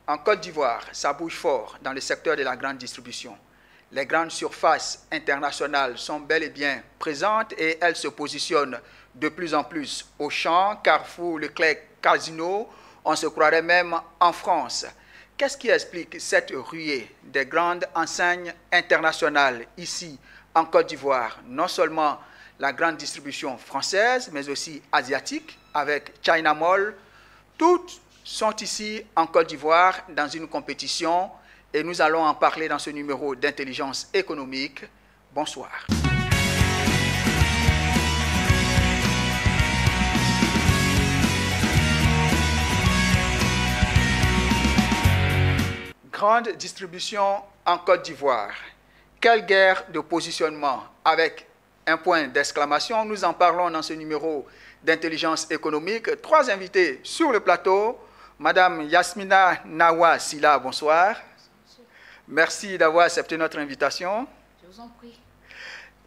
En Côte d'Ivoire, ça bouge fort dans le secteur de la grande distribution. Les grandes surfaces internationales sont bel et bien présentes et elles se positionnent de plus en plus. Auchan, Carrefour, Leclerc, Casino, on se croirait même en France. Qu'est-ce qui explique cette ruée des grandes enseignes internationales ici en Côte d'Ivoire? Non seulement la grande distribution française, mais aussi asiatique, avec China Mall. Toutes sont ici en Côte d'Ivoire dans une compétition et nous allons en parler dans ce numéro d'intelligence économique. Bonsoir. Grande distribution en Côte d'Ivoire. Quelle guerre de positionnement avec un point d'exclamation. Nous en parlons dans ce numéro d'intelligence économique. 3 invités sur le plateau. Madame Yasmina Nawa Sila, bonsoir. Merci d'avoir accepté notre invitation. Je vous en prie.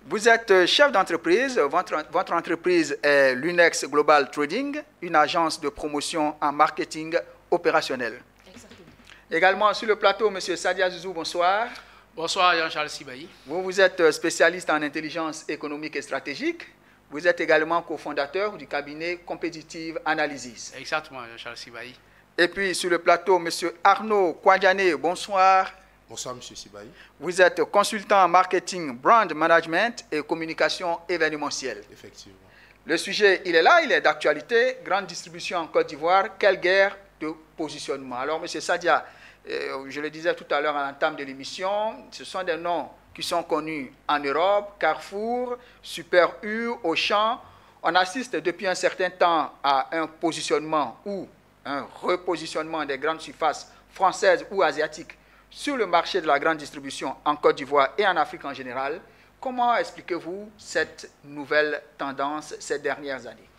Vous êtes chef d'entreprise. Votre entreprise est Lunex Global Trading, une agence de promotion en marketing opérationnel. Exactement. Également sur le plateau, M. Sadia Zouzou, bonsoir. Bonsoir Jean-Charles Sibahi. Vous êtes spécialiste en intelligence économique et stratégique. Vous êtes également cofondateur du cabinet Competitive Analysis. Exactement, Jean-Charles Sibahi. Et puis sur le plateau, M. Arnaud Kouadjane, bonsoir. Bonsoir, M. Sibahi. Vous êtes consultant en marketing, brand management et communication événementielle. Effectivement. Le sujet, il est là, il est d'actualité. Grande distribution en Côte d'Ivoire, quelle guerre de positionnement? Alors, M. Sadia, je le disais tout à l'heure à l'entame de l'émission, ce sont des noms qui sont connus en Europe, Carrefour, Super U, Auchan. On assiste depuis un certain temps à un positionnement ou un repositionnement des grandes surfaces françaises ou asiatiques sur le marché de la grande distribution en Côte d'Ivoire et en Afrique en général. Comment expliquez-vous cette nouvelle tendance ces dernières années?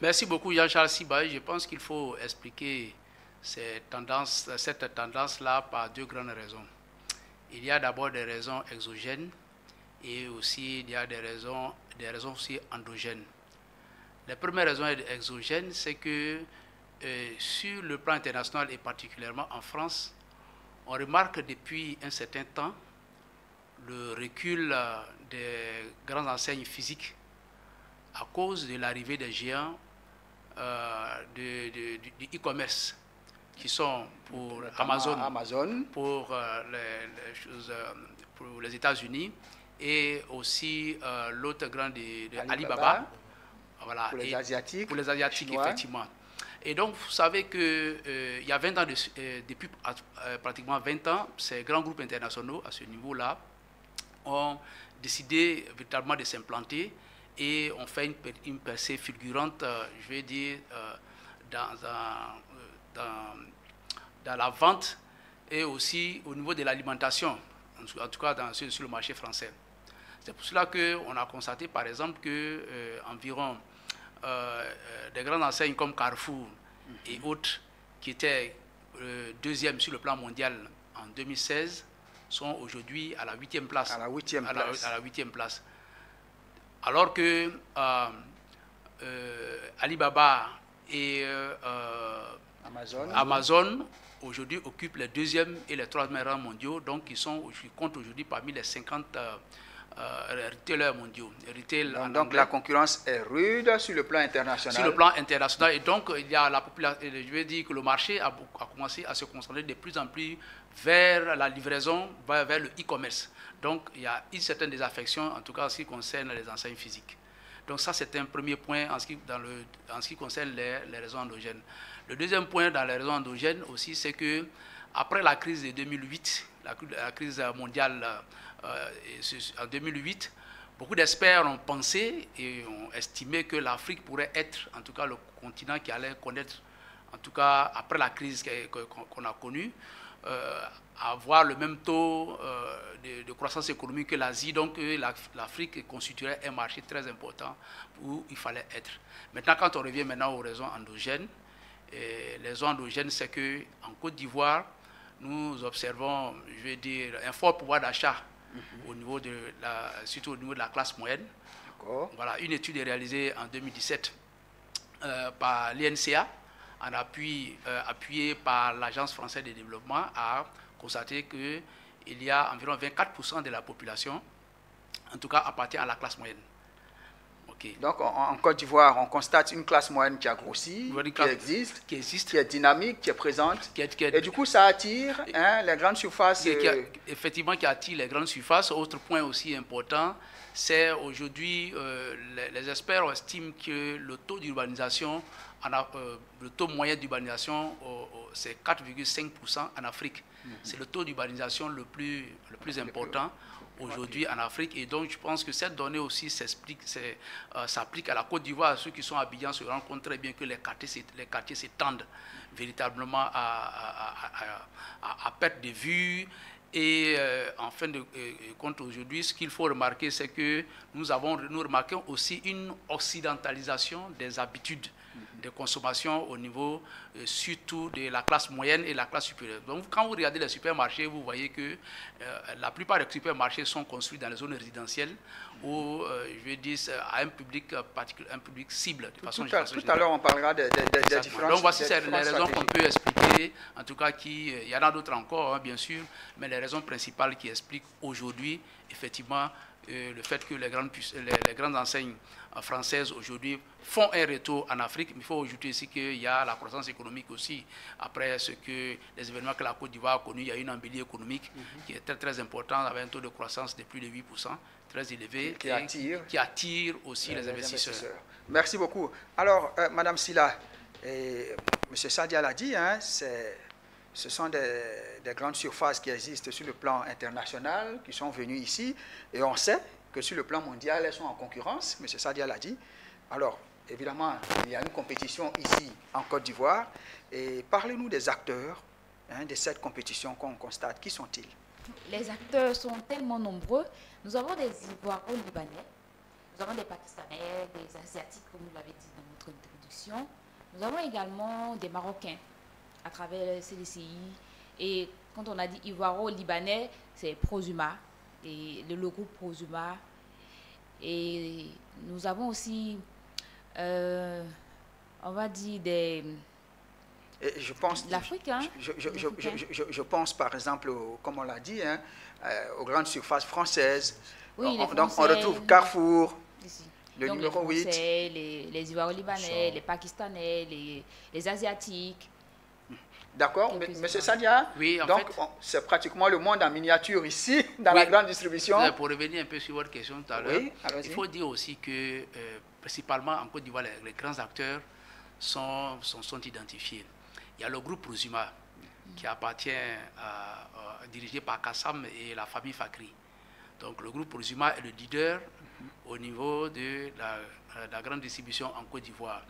Merci beaucoup Jean-Charles Sibahi. Je pense qu'il faut expliquer cette tendance-là par 2 grandes raisons. Il y a d'abord des raisons exogènes et aussi il y a des raisons aussi endogènes. La première raison exogène, c'est que sur le plan international et particulièrement en France, on remarque depuis un certain temps le recul des grandes enseignes physiques à cause de l'arrivée des géants du e-commerce qui sont pour Amazon, pour les États-Unis et aussi l'autre grand de Alibaba. Voilà, pour les Asiatiques. Pour les Asiatiques, effectivement. Et donc, vous savez qu'il y a 20 ans, depuis pratiquement 20 ans, ces grands groupes internationaux, à ce niveau-là, ont décidé véritablement de s'implanter et ont fait une percée fulgurante, je vais dire, dans la vente et aussi au niveau de l'alimentation, en tout cas sur le marché français. C'est pour cela qu'on a constaté, par exemple, qu'environ des grandes enseignes comme Carrefour et autres, qui étaient deuxième sur le plan mondial en 2016, sont aujourd'hui à la 8e place. À la 8e place. Alors que Alibaba et Amazon aujourd'hui occupent les 2e et les 3e rangs mondiaux, donc ils comptent aujourd'hui parmi les 50 retailers mondiaux. Donc la concurrence est rude sur le plan international. Sur le plan international, et donc il y a la population. Je veux dire que le marché a commencé à se concentrer de plus en plus vers la livraison, vers le e-commerce. Donc il y a une certaine désaffection, en tout cas en ce qui concerne les enseignes physiques. Donc ça, c'est un premier point en ce qui concerne les raisons endogènes. Le deuxième point dans les raisons endogènes aussi, c'est que après la crise de 2008, la crise mondiale en 2008, beaucoup d'experts ont pensé et ont estimé que l'Afrique pourrait être, en tout cas, le continent qui allait connaître, en tout cas après la crise qu'on a connue, avoir le même taux de croissance économique que l'Asie, donc l'Afrique constituerait un marché très important où il fallait être. Maintenant, quand on revient maintenant aux raisons endogènes, les raisons endogènes, c'est qu'en Côte d'Ivoire, nous observons, je vais dire, un fort pouvoir d'achat au niveau surtout au niveau de la classe moyenne. Voilà, une étude est réalisée en 2017 par l'INCA appuyé par l'Agence française de développement, a constaté qu'il y a environ 24% de la population, en tout cas, appartient à la classe moyenne. Okay. Donc, en Côte d'Ivoire, on constate une classe moyenne qui a grossi, qui existe, qui est dynamique, qui est présente. Et du coup, ça attire les grandes surfaces. Effectivement, qui attire les grandes surfaces. Autre point aussi important, c'est aujourd'hui, les experts estiment que le taux d'urbanisation, le taux moyen d'urbanisation, c'est 4,5% en Afrique. C'est le taux d'urbanisation le plus important aujourd'hui en Afrique, et donc je pense que cette donnée aussi s'applique à la Côte d'Ivoire. Ceux qui sont à Abidjan se rendent compte très bien que les quartiers s'étendent véritablement à perte de vue. Et en fin de compte, aujourd'hui, ce qu'il faut remarquer, c'est que nous remarquons aussi une occidentalisation des habitudes de consommation au niveau surtout de la classe moyenne et la classe supérieure. Donc quand vous regardez les supermarchés, vous voyez que la plupart des supermarchés sont construits dans les zones résidentielles où, je veux dire, à un public particulier, un public cible. De façon tout à l'heure, on parlera des différences. Donc voici les raisons qu'on peut expliquer, en tout cas, il y en a d'autres encore, hein, bien sûr, mais les raisons principales qui expliquent aujourd'hui, effectivement, le fait que les grandes enseignes françaises aujourd'hui font un retour en Afrique. Mais il faut ajouter ici qu'il y a la croissance économique aussi. Après les événements que la Côte d'Ivoire a connus, il y a une embellie économique qui est très très importante, avec un taux de croissance de plus de 8%, très élevé, qui attire aussi les investisseurs. Merci beaucoup. Alors, Madame Silla, M. Sadia l'a dit, hein, ce sont des grandes surfaces qui existent sur le plan international, qui sont venues ici, et on sait que sur le plan mondial, elles sont en concurrence, M. Sadia l'a dit. Alors, évidemment, il y a une compétition ici en Côte d'Ivoire, et parlez-nous des acteurs de cette compétition qu'on constate. Qui sont-ils? Les acteurs sont tellement nombreux. Nous avons des Ivoiro-Libanais, nous avons des Pakistanais, des Asiatiques, comme vous l'avez dit dans votre introduction. Nous avons également des Marocains à travers le CDCI. Et quand on a dit Ivoiro-Libanais, c'est Prosuma, et le logo Prosuma. Et nous avons aussi, on va dire, l'Afrique. Hein? Je pense par exemple, comme on l'a dit, aux grandes surfaces françaises. Oui, donc on retrouve Carrefour, ici. Le donc numéro 8. Les Ivoiro-Libanais, les Pakistanais, les Asiatiques. D'accord, M. Sadia, oui, donc c'est pratiquement le monde en miniature ici, dans la grande distribution. Pour revenir un peu sur votre question tout à l'heure, il faut dire aussi que, principalement en Côte d'Ivoire, les grands acteurs sont identifiés. Il y a le groupe Prosuma, qui appartient, dirigé par Kassam et la famille Fakri. Donc le groupe Prosuma est le leader au niveau de la grande distribution en Côte d'Ivoire.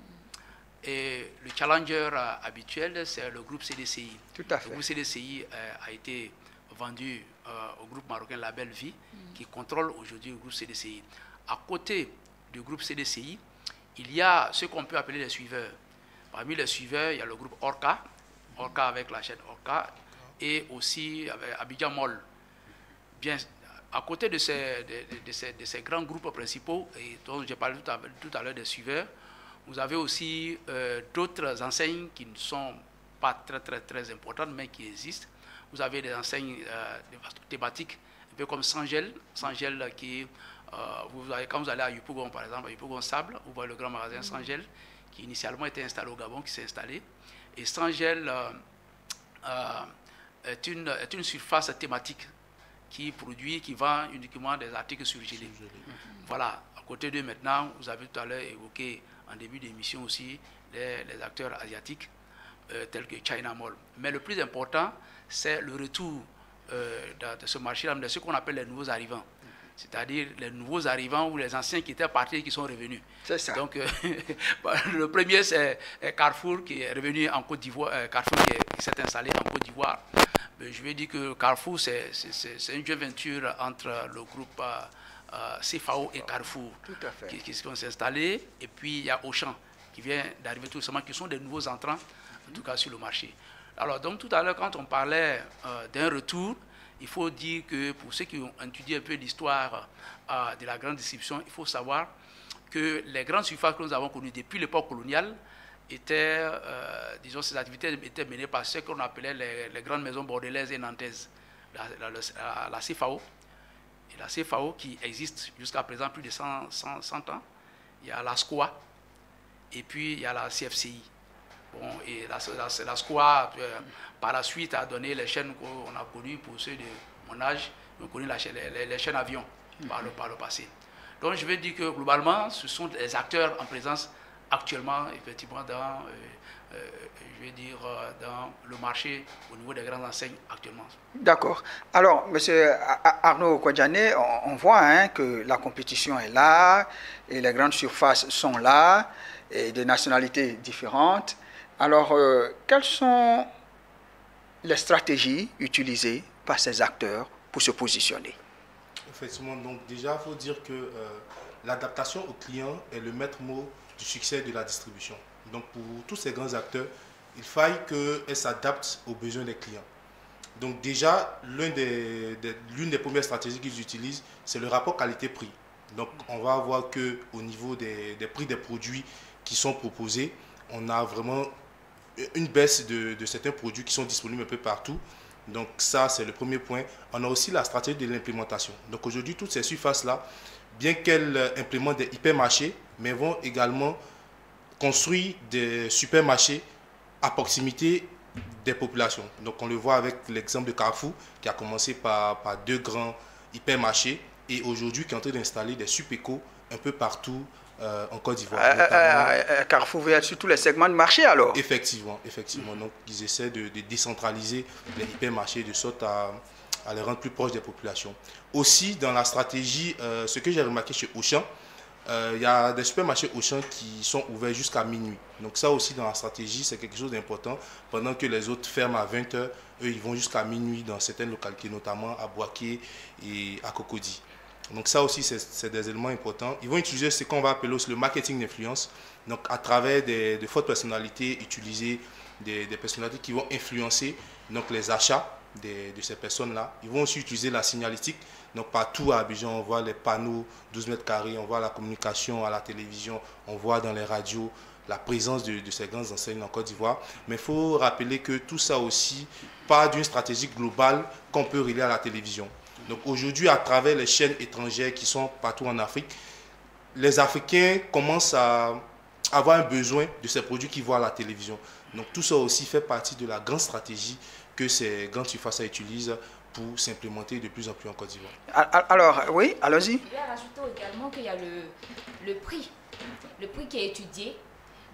Et le challenger habituel, c'est le groupe CDCI. Tout à fait. Le groupe CDCI a été vendu au groupe marocain La Belle Vie, qui contrôle aujourd'hui le groupe CDCI. À côté du groupe CDCI, il y a ce qu'on peut appeler les suiveurs. Parmi les suiveurs, il y a le groupe Orca avec la chaîne Orca, et aussi avec Abidjan Mall. Bien, à côté de ces grands groupes principaux, et dont j'ai parlé tout à l'heure des suiveurs, vous avez aussi d'autres enseignes qui ne sont pas très importantes, mais qui existent. Vous avez des enseignes thématiques, un peu comme Sangel qui, quand vous allez à Yopougon, par exemple, à Yopougon Sable, vous voyez le grand magasin Sangel, qui initialement était installé au Gabon, qui s'est installé. Et Sangel est une surface thématique qui vend uniquement des articles surgelés. Voilà, à côté d'eux maintenant, vous avez tout à l'heure évoqué en début d'émission aussi les acteurs asiatiques tels que China Mall. Mais le plus important, c'est le retour de ce marché-là, de ce qu'on appelle les nouveaux arrivants. C'est-à-dire les nouveaux arrivants ou les anciens qui étaient partis et qui sont revenus. C'est ça. Donc, le premier, c'est Carrefour qui est revenu en Côte d'Ivoire, Carrefour qui s'est installé en Côte d'Ivoire. Je vais dire que Carrefour, c'est une joint venture entre le groupe CFAO et Carrefour qui sont installés. Et puis, il y a Auchan qui vient d'arriver tout récemment, qui sont des nouveaux entrants, en tout cas sur le marché. Alors, donc, tout à l'heure, quand on parlait d'un retour, il faut dire que pour ceux qui ont étudié un peu l'histoire de la grande distribution, il faut savoir que les grandes surfaces que nous avons connues depuis l'époque coloniale disons, ces activités étaient menées par ce qu'on appelait les grandes maisons bordelaises et nantaises, la CFAO. Et la CFAO qui existe jusqu'à présent plus de 100 ans. Il y a la SCOA et puis il y a la CFCI. Bon, et la SCOA, par la suite, a donné les chaînes qu'on a connues pour ceux de mon âge. On connaît les chaînes avions par le passé. Donc je veux dire que globalement, ce sont des acteurs en présence actuellement, effectivement, dans le marché au niveau des grandes enseignes actuellement. D'accord. Alors, M. Arnaud Kwadjane, on voit hein, que la compétition est là, et les grandes surfaces sont là, et des nationalités différentes. Alors, quelles sont les stratégies utilisées par ces acteurs pour se positionner? Effectivement, donc déjà, il faut dire que l'adaptation au client est le maître mot du succès de la distribution. Donc pour tous ces grands acteurs, il faille qu'elles s'adaptent aux besoins des clients. Donc déjà, l'une des premières stratégies qu'ils utilisent, c'est le rapport qualité-prix. Donc on va voir qu'au niveau des prix des produits qui sont proposés, on a vraiment une baisse de certains produits qui sont disponibles un peu partout. Donc ça, c'est le premier point. On a aussi la stratégie de l'implémentation. Donc aujourd'hui, toutes ces surfaces-là, bien qu'elles implémentent des hypermarchés, mais vont également construire des supermarchés à proximité des populations. Donc on le voit avec l'exemple de Carrefour, qui a commencé par 2 grands hypermarchés et aujourd'hui qui est en train d'installer des Supéco un peu partout en Côte d'Ivoire. Carrefour veut être sur tous les segments de marché alors? Effectivement. Donc ils essaient de décentraliser les hypermarchés de sorte à les rendre plus proches des populations. Aussi dans la stratégie, ce que j'ai remarqué chez Auchan, il y a des supermarchés Auchan qui sont ouverts jusqu'à minuit. Donc ça aussi dans la stratégie, c'est quelque chose d'important. Pendant que les autres ferment à 20 h, eux ils vont jusqu'à minuit dans certaines localités, notamment à Boaké et à Cocody. Donc ça aussi, c'est des éléments importants. Ils vont utiliser ce qu'on va appeler aussi le marketing d'influence. Donc à travers de fortes personnalités, utiliser des personnalités qui vont influencer donc, les achats de ces personnes-là. Ils vont aussi utiliser la signalétique. Donc partout à Abidjan, on voit les panneaux 12 mètres carrés, on voit la communication à la télévision, on voit dans les radios la présence de ces grandes enseignes en Côte d'Ivoire. Mais il faut rappeler que tout ça aussi part d'une stratégie globale qu'on peut relier à la télévision. Donc aujourd'hui, à travers les chaînes étrangères qui sont partout en Afrique, les Africains commencent à avoir un besoin de ces produits qu'ils voient à la télévision. Donc tout ça aussi fait partie de la grande stratégie que ces grandes surfaces utilisent pour s'implémenter de plus en plus en Côte d'Ivoire. Alors, oui, allons-y. Je vais rajouter également qu'il y a le prix qui est étudié.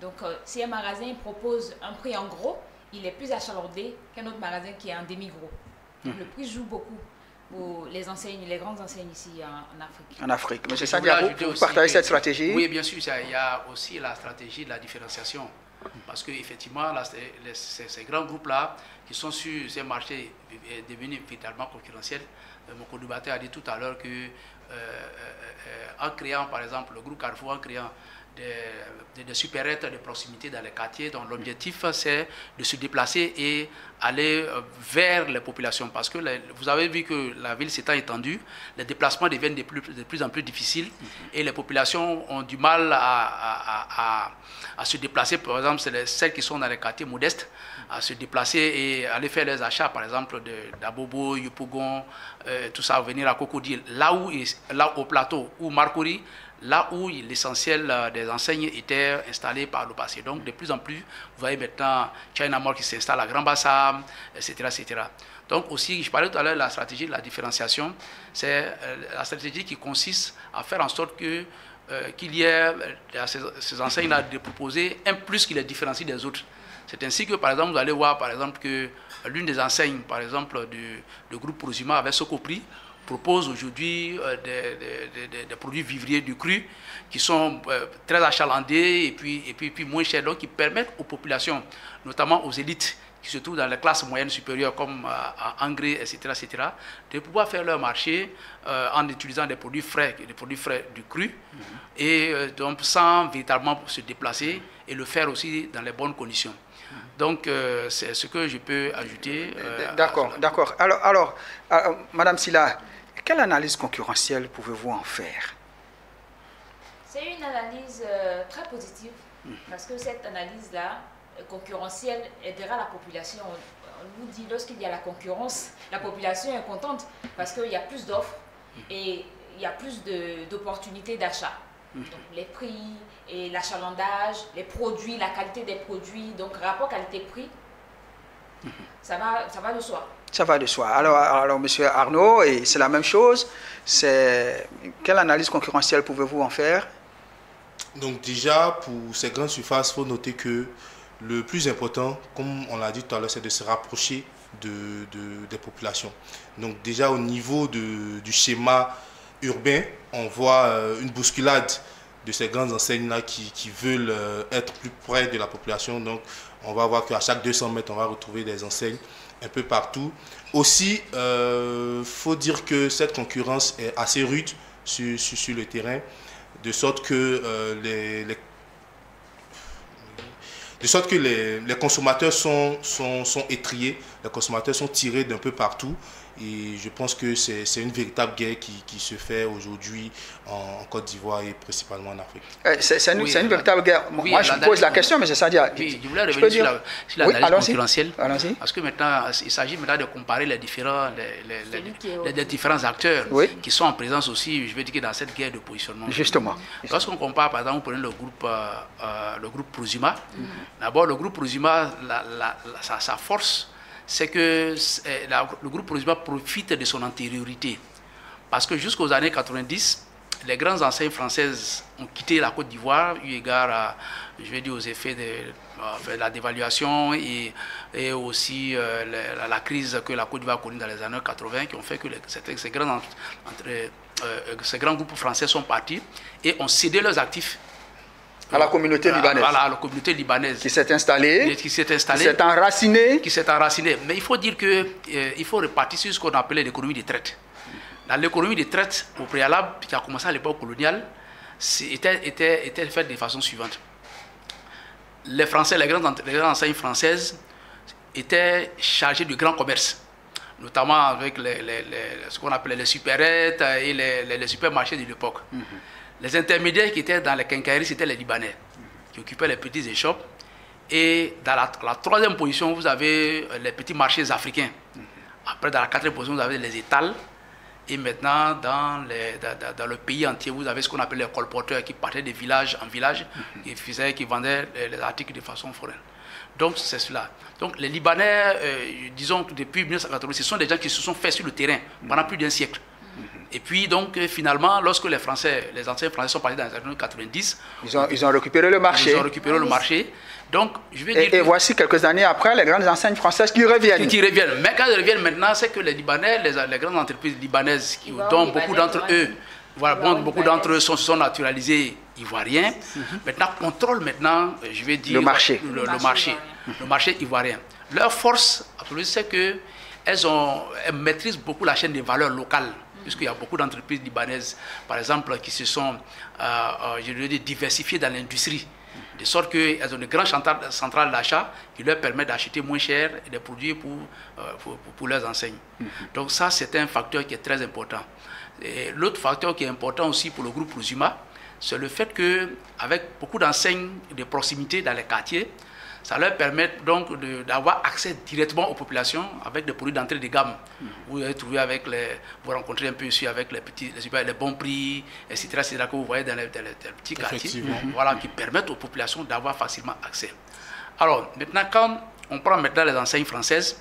Donc, si un magasin propose un prix en gros, il est plus achalandé qu'un autre magasin qui est en demi-gros. Donc, le prix joue beaucoup pour les grandes enseignes ici en Afrique. En Afrique. Mais c'est ça, vous partagez cette stratégie? Oui, bien sûr. Il y a aussi la stratégie de la différenciation. Parce qu'effectivement, ces grands groupes-là, qui sont sur ces marchés devenus véritablement concurrentiels, mon co-débatteur a dit tout à l'heure qu'en créant, par exemple, le groupe Carrefour, en créant des supérettes de proximité dans les quartiers, dont l'objectif c'est de se déplacer et aller vers les populations. Parce que vous avez vu que la ville s'étant étendue, les déplacements deviennent de plus en plus difficiles et les populations ont du mal à se déplacer. Par exemple, c'est celles qui sont dans les quartiers modestes, à se déplacer et aller faire les achats, par exemple, d'Abobo, Yopougon, tout ça, venir à Cocody, là au plateau, ou Marcory, là où l'essentiel des enseignes étaient installées par le passé. Donc, de plus en plus, vous voyez maintenant China Mall qui s'installe à Grand Bassam, etc., etc. Donc, aussi, je parlais tout à l'heure de la stratégie de la différenciation. C'est la stratégie qui consiste à faire en sorte qu'il y ait à ces enseignes-là de proposer un plus qui les différencie des autres. C'est ainsi que, par exemple, vous allez voir, par exemple, que l'une des enseignes, par exemple, du groupe Prosima avec Socoprix, propose aujourd'hui des produits vivriers du cru qui sont très achalandés et puis moins chers, donc qui permettent aux populations, notamment aux élites qui se trouvent dans les classes moyennes supérieures comme à Angré, etc., de pouvoir faire leur marché en utilisant des produits frais du cru et donc sans véritablement se déplacer et le faire aussi dans les bonnes conditions. Donc, c'est ce que je peux ajouter. D'accord. Alors, Madame Silla, quelle analyse concurrentielle pouvez-vous en faire? C'est une analyse très positive Parce que cette analyse-là, concurrentielle, aidera la population. On nous dit, lorsqu'il y a la concurrence, la population est contente parce qu'il y a plus d'offres et il y a plus d'opportunités d'achat. Donc les prix et l'achalandage, les produits, la qualité des produits, donc rapport qualité-prix, ça va de soi. Ça va de soi. Alors Monsieur Arnaud, et c'est la même chose. Quelle analyse concurrentielle pouvez-vous en faire? Donc déjà, pour ces grandes surfaces, il faut noter que le plus important, comme on l'a dit tout à l'heure, c'est de se rapprocher des populations. Donc déjà au niveau du schéma urbain, on voit une bousculade de ces grandes enseignes-là qui veulent être plus près de la population. Donc on va voir qu'à chaque 200 mètres, on va retrouver des enseignes un peu partout. Aussi, faut dire que cette concurrence est assez rude sur le terrain, de sorte que les consommateurs sont étriés, les consommateurs sont tirés d'un peu partout. Et je pense que c'est une véritable guerre qui se fait aujourd'hui en Côte d'Ivoire et principalement en Afrique. C'est une véritable guerre. Oui, moi, je pose la question, mais c'est ça. Oui, je voulais revenir sur l'analyse concurrentielle. Parce que maintenant, il s'agit maintenant de comparer les différents acteurs qui sont en présence aussi, je veux dire, dans cette guerre de positionnement. Justement. Lorsqu'on compare, par exemple, vous prenez le groupe Prosuma. D'abord, le groupe Prosuma, sa force, c'est que le groupe Prosuma profite de son antériorité. Parce que jusqu'aux années 90, les grandes enseignes françaises ont quitté la Côte d'Ivoire, eu égard à, je vais dire, aux effets de la dévaluation et aussi la crise que la Côte d'Ivoire a connue dans les années 80, qui ont fait que ces grands groupes français sont partis et ont cédé leurs actifs à la communauté libanaise. Voilà, à la communauté libanaise. Qui s'est installée. Qui s'est enracinée. Mais il faut dire qu'il faut repartir sur ce qu'on appelait l'économie des traites. Dans l'économie des traites, au préalable, qui a commencé à l'époque coloniale, était faite de façon suivante. Les Français, les grandes enseignes françaises étaient chargées du grand commerce, notamment avec ce qu'on appelait les supérettes et les supermarchés de l'époque. Les intermédiaires qui étaient dans les quincailleries, c'était les Libanais, qui occupaient les petites échoppes. Et dans la troisième position, vous avez les petits marchés africains. Après, dans la quatrième position, vous avez les étals. Et maintenant, dans le pays entier, vous avez ce qu'on appelle les colporteurs qui partaient de village en village, qui vendaient les articles de façon foraine. Donc, c'est cela. Donc, les Libanais, disons que depuis 1980, ce sont des gens qui se sont faits sur le terrain pendant plus d'un siècle. Et puis, donc, finalement, lorsque les anciens Français sont partis dans les années 90, ils ont récupéré le marché. Ils ont récupéré le marché. Donc, je vais dire et voici quelques années après, les grandes enseignes françaises qui reviennent. Mais quand elles reviennent maintenant, c'est que les Libanais, les grandes entreprises libanaises, dont beaucoup d'entre eux se sont naturalisés ivoiriens, maintenant contrôlent je vais dire, le marché ivoirien. Leur force absolue, c'est qu'elles maîtrisent beaucoup la chaîne des valeurs locales. Puisqu'il y a beaucoup d'entreprises libanaises, par exemple, qui se sont diversifiées dans l'industrie, de sorte qu'elles ont de grandes centrales d'achat qui leur permettent d'acheter moins cher des produits pour leurs enseignes. Donc ça, c'est un facteur qui est très important. L'autre facteur qui est important aussi pour le groupe Prosuma, c'est le fait qu'avec beaucoup d'enseignes de proximité dans les quartiers, ça leur permet donc d'avoir accès directement aux populations avec des produits d'entrée de gamme. Vous vous rencontrez un peu ici avec les bons prix, etc., que vous voyez dans les petits quartiers, voilà, qui permettent aux populations d'avoir facilement accès. Alors, maintenant, quand on prend maintenant les enseignes françaises,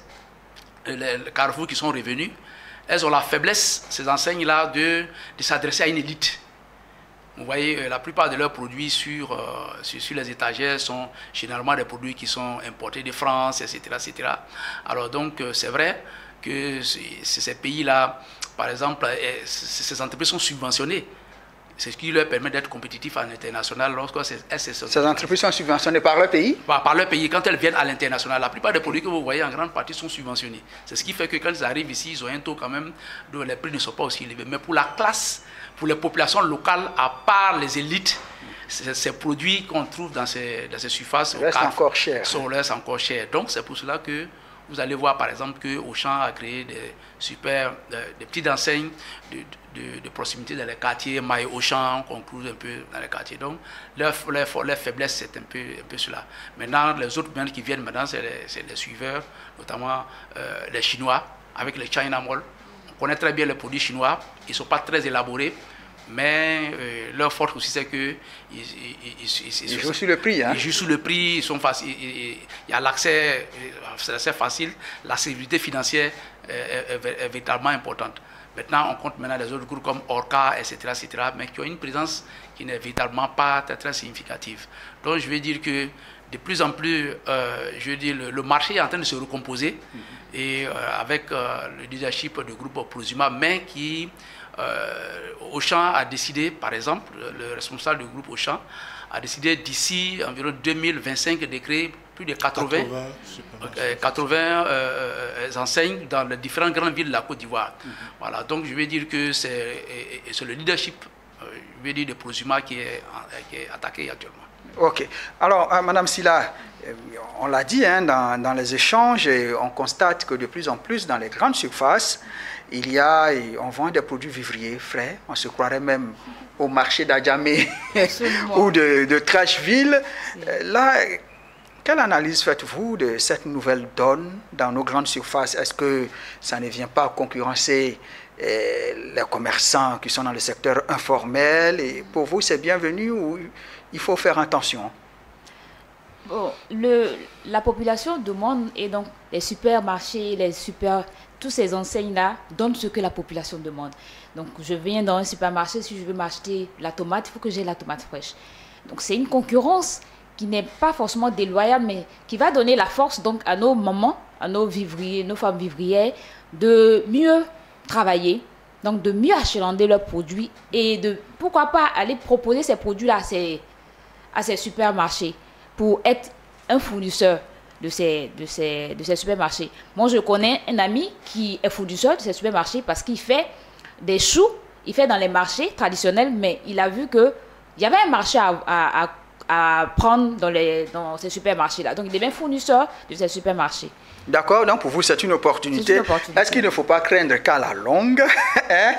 les Carrefour qui sont revenus, elles ont la faiblesse, ces enseignes-là, de s'adresser à une élite. Vous voyez, la plupart de leurs produits sur les étagères sont généralement des produits qui sont importés de France, etc. etc. Alors donc, c'est vrai que ces pays-là, par exemple, ces entreprises sont subventionnées. C'est ce qui leur permet d'être compétitifs à l'international. Ces entreprises sont subventionnées par leur pays? Par leur pays. Quand elles viennent à l'international, la plupart des produits que vous voyez en grande partie sont subventionnés. C'est ce qui fait que quand ils arrivent ici, ils ont un taux quand même dont les prix ne sont pas aussi élevés. Mais pour la classe, pour les populations locales, à part les élites, ces produits qu'on trouve dans ces surfaces restent encore chers. Sont encore chers. Donc c'est pour cela que vous allez voir par exemple que Auchan a créé des petites enseignes de proximité dans les quartiers, Maille Auchan, qu'on trouve un peu dans les quartiers. Donc leur faiblesse, c'est un peu cela. Maintenant, les autres qui viennent maintenant, c'est les suiveurs, notamment les Chinois, avec les China Mall. On connaît très bien les produits chinois, ils ne sont pas très élaborés, mais leur force aussi, c'est que ils jouent sur le prix. Hein? Ils jouent sur le prix, ils sont faciles, il y a l'accès, c'est assez facile, la sécurité financière est véritablement importante. Maintenant, on compte maintenant les autres groupes comme Orca, etc., mais qui ont une présence qui n'est véritablement pas très significative. Donc, je veux dire que de plus en plus, le marché est en train de se recomposer et avec le leadership du groupe Prosuma, mais qui, Auchan a décidé, par exemple, le responsable du groupe Auchan a décidé d'ici environ 2025 de créer plus de 80 enseignes dans les différentes grandes villes de la Côte d'Ivoire. Voilà, donc je veux dire que c'est le leadership je veux dire, de Prosuma qui est attaqué actuellement. Ok. Alors, Madame Silla, on l'a dit hein, dans les échanges, et on constate que de plus en plus dans les grandes surfaces, on vend des produits vivriers frais. On se croirait même au marché d'Adjamé ou de Trashville. Là, quelle analyse faites-vous de cette nouvelle donne dans nos grandes surfaces? Est-ce que ça ne vient pas concurrencer les commerçants qui sont dans le secteur informel? Et pour vous, c'est bienvenu ou il faut faire attention? Bon, la population demande, et donc les supermarchés, tous ces enseignes-là donnent ce que la population demande. Donc je viens dans un supermarché, si je veux m'acheter la tomate, il faut que j'ai la tomate fraîche. Donc c'est une concurrence qui n'est pas forcément déloyale, mais qui va donner la force donc à nos mamans, à nos vivriers, nos femmes vivrières, de mieux travailler, donc de mieux achalander leurs produits et de, pourquoi pas, aller proposer ces produits-là à ces supermarchés pour être un fournisseur de ces supermarchés. Moi, je connais un ami qui est fournisseur de ces supermarchés parce qu'il fait des choux, il fait dans les marchés traditionnels, mais il a vu qu'il y avait un marché à prendre dans ces supermarchés-là. Donc, il devient fournisseur de ces supermarchés. D'accord, donc pour vous, c'est une opportunité. Est-ce qu'il ne faut pas craindre qu'à la longue,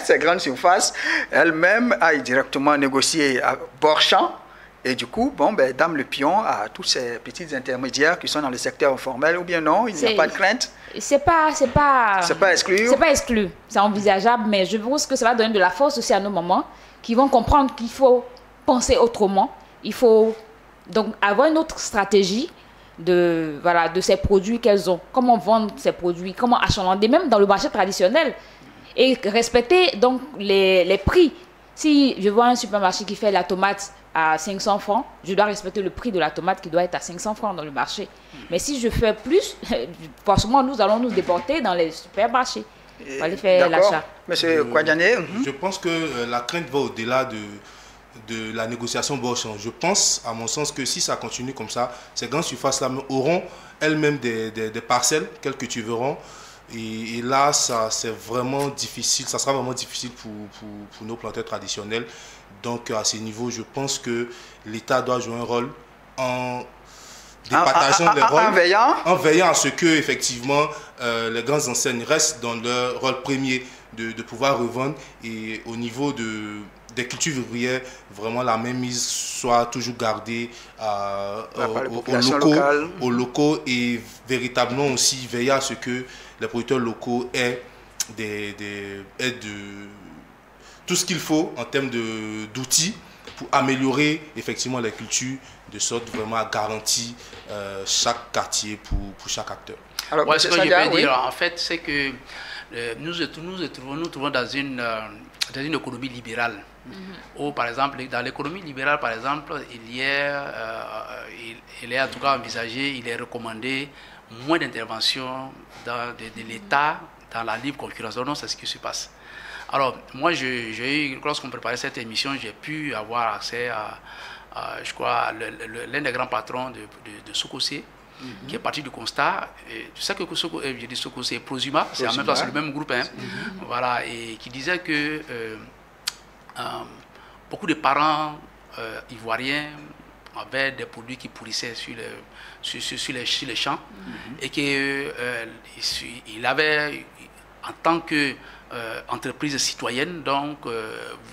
ces grandes surfaces elles-mêmes aillent directement négocier à bord-champ? Et du coup, dame le pion à tous ces petits intermédiaires qui sont dans le secteur informel, ou bien non, il n'y a pas de crainte? C'est pas exclu. C'est pas exclu, c'est envisageable, mais je pense que ça va donner de la force aussi à nos mamans qui vont comprendre qu'il faut penser autrement. Il faut donc avoir une autre stratégie de ces produits qu'elles ont. Comment vendre ces produits, comment achalander, même dans le marché traditionnel. Et respecter donc les prix. Si je vois un supermarché qui fait la tomate à 500 francs, je dois respecter le prix de la tomate qui doit être à 500 francs dans le marché. Mais si je fais plus, forcément, nous allons nous déporter dans les supermarchés. On va aller faire l'achat. Monsieur Kouadiané. Je pense que la crainte va au-delà de la négociation bord-champ. Je pense, à mon sens, que si ça continue comme ça, ces grandes surfaces-là auront elles-mêmes des parcelles, quelles que tu verront. Et là, c'est vraiment difficile, ça sera vraiment difficile pour nos planteurs traditionnels. Donc, à ce niveau, je pense que l'État doit jouer un rôle en départageant les rôles, en veillant à ce que, effectivement, les grandes enseignes restent dans leur rôle premier de pouvoir revendre. Et au niveau des cultures vivrières, vraiment la même mise soit toujours gardée aux locaux et véritablement aussi veiller à ce que les producteurs locaux aient tout ce qu'il faut en termes d'outils pour améliorer effectivement les cultures de sorte vraiment à garantir chaque quartier pour chaque acteur. Alors, ce que je peux dire en fait, c'est que nous trouvons dans une économie libérale. Où, par exemple, dans l'économie libérale, par exemple, il est en tout cas envisagé, il est recommandé moins d'intervention de l'État dans la libre concurrence. Donc, c'est ce qui se passe. Alors, moi, lorsqu'on préparait cette émission, j'ai pu avoir accès à je crois, l'un des grands patrons de Sococé, qui est parti du constat. Et tu sais que Sococé et Prosuma, c'est en même temps le même groupe, hein, voilà, et qui disait que beaucoup de parents ivoiriens envers des produits qui pourrissaient sur les champs et qu'il avait, en tant qu'entreprise citoyenne, donc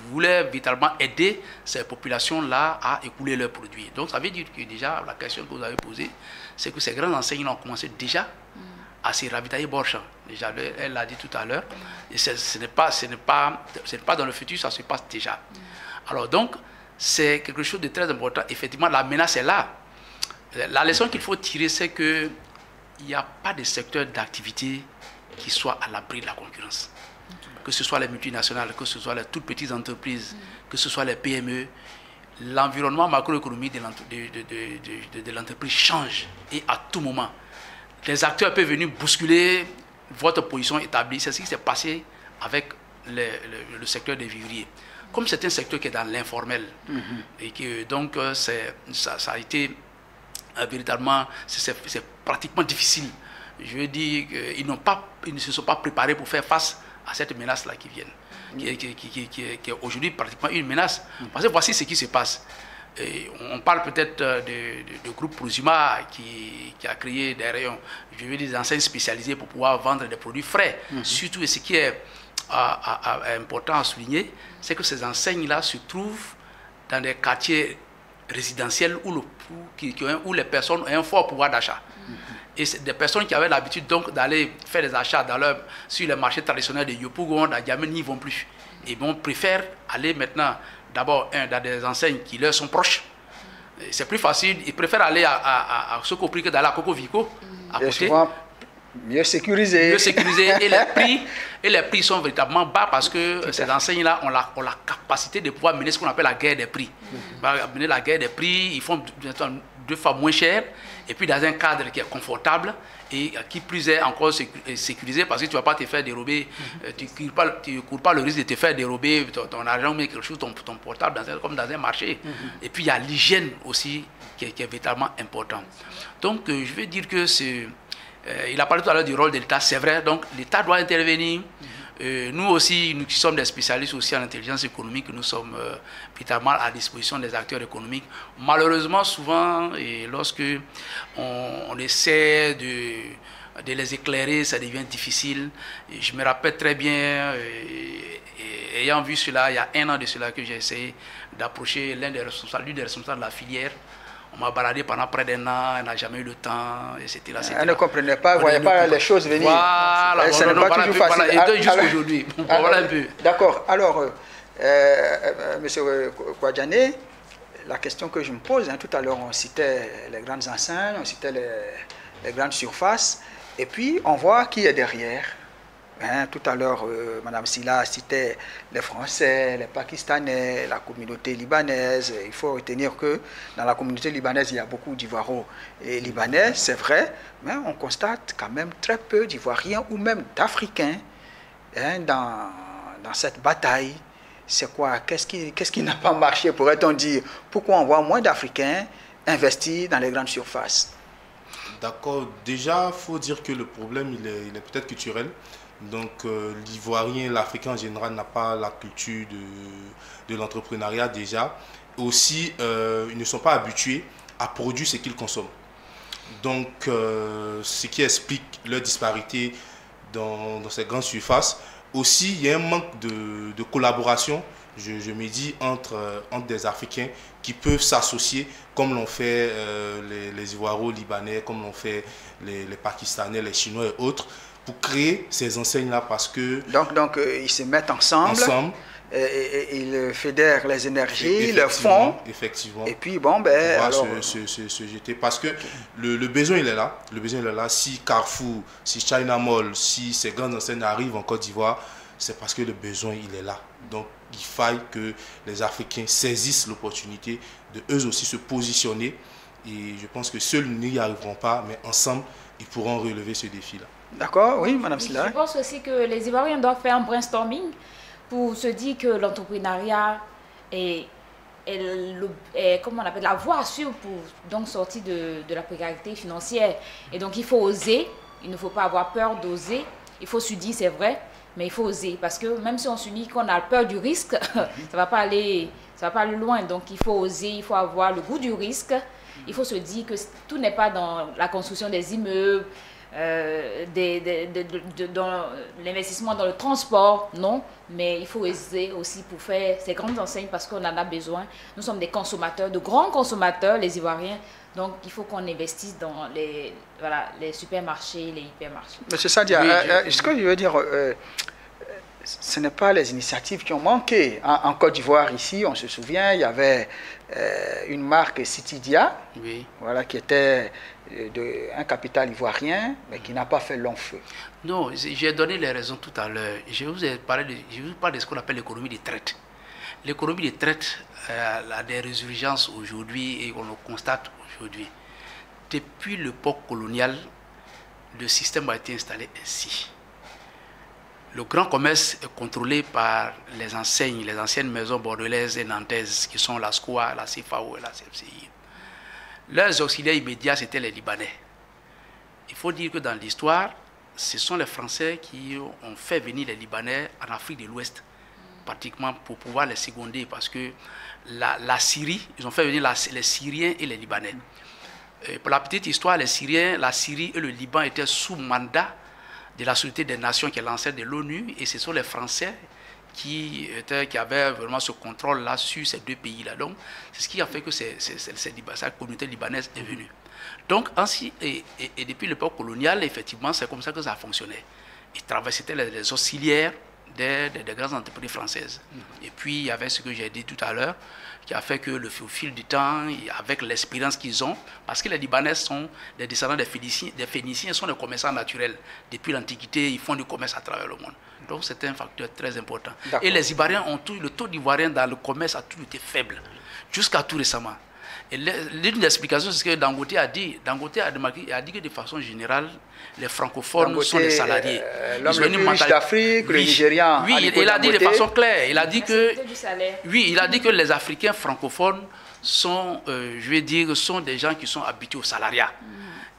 voulait véritablement aider ces populations-là à écouler leurs produits. Donc ça veut dire que déjà, la question que vous avez posée, c'est que ces grandes enseignes ont commencé déjà à se ravitailler bord champ. Déjà, elle l'a dit tout à l'heure. Et ce n'est pas dans le futur, ça se passe déjà. Alors donc, c'est quelque chose de très important. Effectivement, la menace est là. La leçon qu'il faut tirer, c'est qu'il n'y a pas de secteur d'activité qui soit à l'abri de la concurrence. Que ce soit les multinationales, que ce soit les toutes petites entreprises, que ce soit les PME, l'environnement macroéconomique de l'entreprise change et à tout moment. Les acteurs peuvent venir bousculer votre position établie. C'est ce qui s'est passé avec le secteur des vivriers. Comme c'est un secteur qui est dans l'informel, et que donc ça a été véritablement, c'est pratiquement difficile. Je veux dire qu'ils ne se sont pas préparés pour faire face à cette menace-là qui vient, qui est aujourd'hui pratiquement une menace. Parce que voici ce qui se passe. Et on parle peut-être de groupe Prosuma qui a créé des rayons, je veux dire des enseignes spécialisées pour pouvoir vendre des produits frais. Surtout, et ce qui est important à souligner, c'est que ces enseignes-là se trouvent dans des quartiers résidentiels où les personnes ont un fort pouvoir d'achat. Et c'est des personnes qui avaient l'habitude donc d'aller faire des achats sur les marchés traditionnels de Yopougon, d'Adjamé, n'y vont plus. Et bon, préfèrent aller maintenant d'abord dans des enseignes qui leur sont proches. C'est plus facile, ils préfèrent aller à Sokoprix que d'aller à Cocovico, à côté. Mieux sécurisé. Mieux sécurisé. Et les prix sont véritablement bas parce que ces enseignes-là ont la capacité de pouvoir mener ce qu'on appelle la guerre des prix. Mener la guerre des prix, ils font 2 fois moins cher, et puis dans un cadre qui est confortable et qui plus est encore sécurisé parce que tu ne vas pas te faire dérober, tu ne cours pas le risque de te faire dérober ton argent ou quelque chose, ton portable, comme dans un marché. Et puis il y a l'hygiène aussi qui est véritablement important. Donc je veux dire que il a parlé tout à l'heure du rôle de l'État, c'est vrai, donc l'État doit intervenir. Nous aussi, nous qui sommes des spécialistes aussi en intelligence économique, nous sommes véritablement à disposition des acteurs économiques. Malheureusement, souvent, et lorsque on essaie de les éclairer, ça devient difficile. Et je me rappelle très bien, ayant vu cela, il y a 1 an de cela, que j'ai essayé d'approcher l'un des responsables de la filière. On m'a baladé pendant près d'1 an, elle n'a jamais eu le temps, etc. Elle ne comprenait pas, elle ne voyait pas les choses venir. Voilà, ce n'est pas toujours facile. Et jusqu'aujourd'hui. Voilà un peu. D'accord. Alors, M. Kouadjane, la question que je me pose, tout à l'heure on citait les grandes enseignes, on citait les grandes surfaces, et puis on voit qui est derrière. Tout à l'heure, Mme Silla citait les Français, les Pakistanais, la communauté libanaise. Il faut retenir que dans la communauté libanaise, il y a beaucoup d'Ivoiriens et Libanais, c'est vrai, mais on constate quand même très peu d'Ivoiriens ou même d'Africains dans cette bataille. C'est quoi? Qu'est-ce qui n'a pas marché, pourrait-on dire? Pourquoi on voit moins d'Africains investir dans les grandes surfaces? D'accord. Déjà, il faut dire que le problème, il est peut-être culturel. Donc l'Ivoirien, l'Africain en général n'a pas la culture de l'entrepreneuriat déjà. Aussi, ils ne sont pas habitués à produire ce qu'ils consomment. Donc ce qui explique leur disparité dans ces grandes surfaces. Aussi, il y a un manque de collaboration, je me dis, entre des Africains qui peuvent s'associer, comme l'ont fait les Ivoiro-Libanais, comme l'ont fait les Pakistanais, les Chinois et autres, pour créer ces enseignes-là parce que... Donc ils se mettent ensemble et ils fédèrent les énergies, le fonds. Effectivement. Et puis bon, ben... alors, se jeter parce que le besoin, il est là. Le besoin, il est là. Si Carrefour, si China Mall, si ces grandes enseignes arrivent en Côte d'Ivoire, c'est parce que le besoin, il est là. Donc, il faille que les Africains saisissent l'opportunité de eux aussi se positionner. Et je pense que seuls n'y arriveront pas, mais ensemble, ils pourront relever ce défi-là. D'accord, oui, Mme Silla. Je pense aussi que les Ivoiriens doivent faire un brainstorming pour se dire que l'entrepreneuriat est comment on appelle, la voie sûre pour donc sortir de la précarité financière. Et donc il faut oser, il ne faut pas avoir peur d'oser. Il faut s'unir, c'est vrai, mais il faut oser. Parce que même si on s'unit, qu'on a peur du risque, ça ne va pas aller loin. Donc il faut oser, il faut avoir le goût du risque. Il faut se dire que tout n'est pas dans la construction des immeubles, dans l'investissement dans le transport, non. Mais il faut oser aussi pour faire ces grandes enseignes parce qu'on en a besoin. Nous sommes des consommateurs, de grands consommateurs, les Ivoiriens. Donc, il faut qu'on investisse dans les supermarchés, les hypermarchés. Monsieur Sadia, ce que je veux dire, ce n'est pas les initiatives qui ont manqué. En Côte d'Ivoire, ici, on se souvient, il y avait une marque Citydia, voilà, qui était un capital ivoirien, mais qui n'a pas fait long feu. Non, j'ai donné les raisons tout à l'heure. Je vous parle de ce qu'on appelle l'économie des traites. L'économie des traites a des résurgences aujourd'hui et on le constate aujourd'hui. Depuis l'époque coloniale, le système a été installé ainsi. Le grand commerce est contrôlé par les enseignes, les anciennes maisons bordelaises et nantaises qui sont la SCOA, la CFAO et la CFCI. Leurs auxiliaires immédiats, c'était les Libanais. Il faut dire que dans l'histoire, ce sont les Français qui ont fait venir les Libanais en Afrique de l'Ouest, pratiquement pour pouvoir les seconder, parce que la Syrie, ils ont fait venir les Syriens et les Libanais. Pour la petite histoire, les Syriens, la Syrie et le Liban étaient sous mandat de la Société des Nations qui est l'ancêtre de l'ONU, et ce sont les Français qui avaient vraiment ce contrôle-là sur ces deux pays-là. Donc, c'est ce qui a fait que cette communauté libanaise est venue. Donc, ainsi, et depuis l'époque coloniale, effectivement, c'est comme ça que ça a fonctionné. C'était les auxiliaires des grandes entreprises françaises. Et puis, il y avait ce que j'ai dit tout à l'heure, qui a fait que au fil du temps, avec l'expérience qu'ils ont, parce que les Libanais sont des descendants des Phéniciens, sont des commerçants naturels. Depuis l'Antiquité, ils font du commerce à travers le monde. Donc c'est un facteur très important. Et les Ivoiriens le taux d'Ivoiriens dans le commerce a toujours été faible, jusqu'à tout récemment. Et l'une des explications, c'est ce que Dangote a dit. Dangote a dit que de façon générale, les francophones Dangote, sont des salariés. L'homme le plus riche d'Afrique, le Nigérian. Oui, il a dit de façon claire. Il a dit que les Africains francophones sont, sont des gens qui sont habitués au salariat.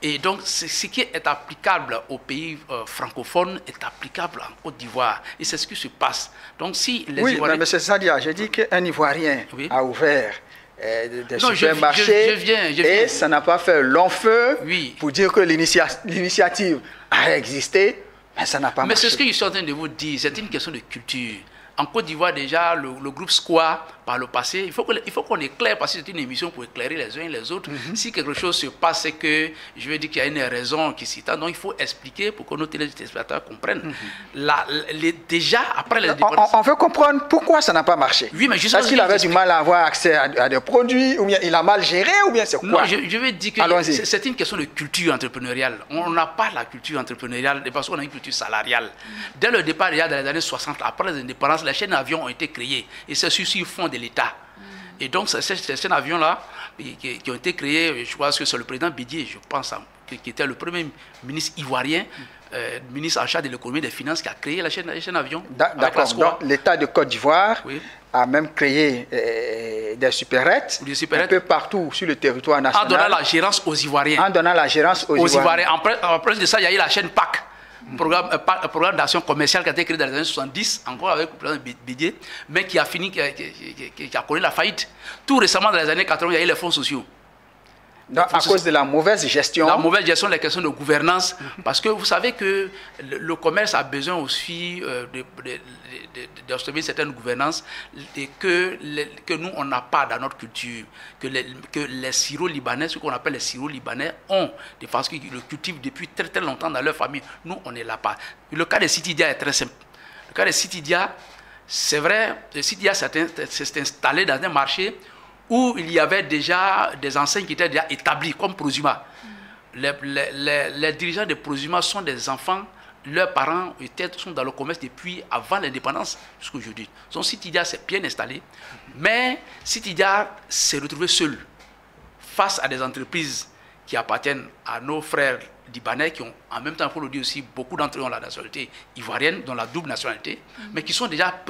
Et donc, ce qui est applicable aux pays francophones est applicable en Côte d'Ivoire. Et c'est ce qui se passe. Donc, si les Ivoiriens... mais c'est ça, j'ai dit qu'un Ivoirien a ouvert des supermarchés et ça n'a pas fait long feu pour dire que l'initiative a existé, mais ça n'a pas marché. Mais c'est ce que je suis en train de vous dire, c'est une question de culture. En Côte d'Ivoire, déjà, le groupe SCOA, par le passé, il faut qu'on éclaire, parce que c'est une émission pour éclairer les uns et les autres. Si quelque chose se passe, c'est que, je veux dire qu'il y a une raison qui s'y tend. Donc, il faut expliquer pour que nos téléspectateurs comprennent. Déjà, après les dépendances... On veut comprendre pourquoi ça n'a pas marché. Oui, mais justement... Est-ce qu'il avait du mal à avoir accès à des produits, ou bien il a mal géré, ou bien c'est quoi? Non, je veux dire que c'est une question de culture entrepreneuriale. On n'a pas la culture entrepreneuriale parce qu'on a une culture salariale. Dès le départ, il y a dans les années 60, après les indépendances, les chaînes d'avions ont été créées. Et c'est sur le fond de l'État. Et donc, ces chaînes d'avions-là, qui ont été créées, je pense que c'est le président Bédier, je pense, qui était le premier ministre ivoirien, ministre en charge de l'économie et des finances, qui a créé la chaîne d'avions. D'accord. Donc, l'État de Côte d'Ivoire a même créé des supérettes un peu partout sur le territoire national. En donnant la gérance aux Ivoiriens. Après de ça, il y a eu la chaîne PAC. Programme d'action commerciale qui a été créé dans les années 70, encore avec le président Bédier, mais qui a fini, qui a connu la faillite. Tout récemment, dans les années 80, il y a eu les fonds sociaux. Donc, à cause de la mauvaise gestion. La mauvaise gestion des questions de gouvernance, parce que vous savez que le commerce a besoin aussi d'observer certaines gouvernances et que nous, on n'a pas dans notre culture, que les Syro-Libanais, ce qu'on appelle les Syro-Libanais, ont, de façon qu'ils le cultivent depuis très très longtemps dans leur famille. Nous, on n'est là pas. Le cas de Citydia est très simple. Le cas de Citydia, c'est vrai, Citydia s'est installé dans un marché où il y avait déjà des enseignes qui étaient déjà établies, comme Prosuma. Les dirigeants de Prosuma sont des enfants, leurs parents sont dans le commerce depuis avant l'indépendance jusqu'à aujourd'hui. Donc Citydia s'est bien installé, mais Citydia s'est retrouvé seul face à des entreprises qui appartiennent à nos frères libanais, qui ont, en même temps, il faut le dire aussi, beaucoup d'entre eux ont la nationalité ivoirienne, dont la double nationalité, mais qui sont déjà